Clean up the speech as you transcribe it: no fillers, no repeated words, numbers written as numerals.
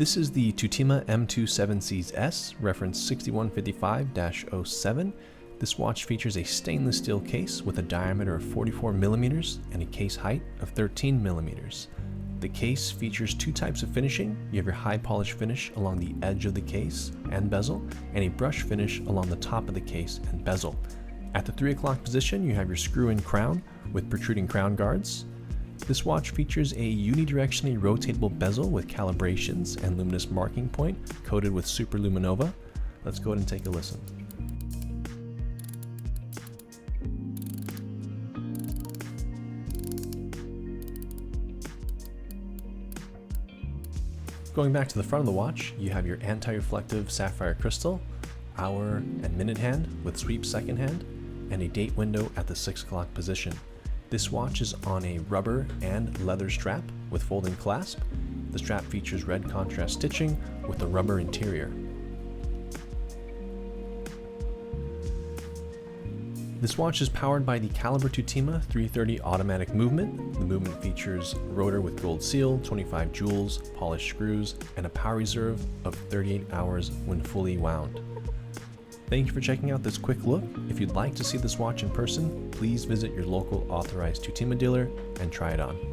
This is the Tutima M27Cs, reference 6155-07. This watch features a stainless steel case with a diameter of 44 millimeters and a case height of 13 millimeters. The case features two types of finishing. You have your high polish finish along the edge of the case and bezel, and a brush finish along the top of the case and bezel. At the 3 o'clock position, you have your screw-in crown with protruding crown guards. This watch features a unidirectionally rotatable bezel with calibrations and luminous marking point coated with superluminova. Let's go ahead and take a listen. Going back to the front of the watch, you have your anti-reflective sapphire crystal, hour and minute hand with sweep second hand, and a date window at the 6 o'clock position. This watch is on a rubber and leather strap with folding clasp. The strap features red contrast stitching with a rubber interior. This watch is powered by the caliber Tutima 330 automatic movement. The movement features rotor with gold seal, 25 joules, polished screws, and a power reserve of 38 hours when fully wound. Thank you for checking out this quick look. If you'd like to see this watch in person, please visit your local authorized Tutima dealer and try it on.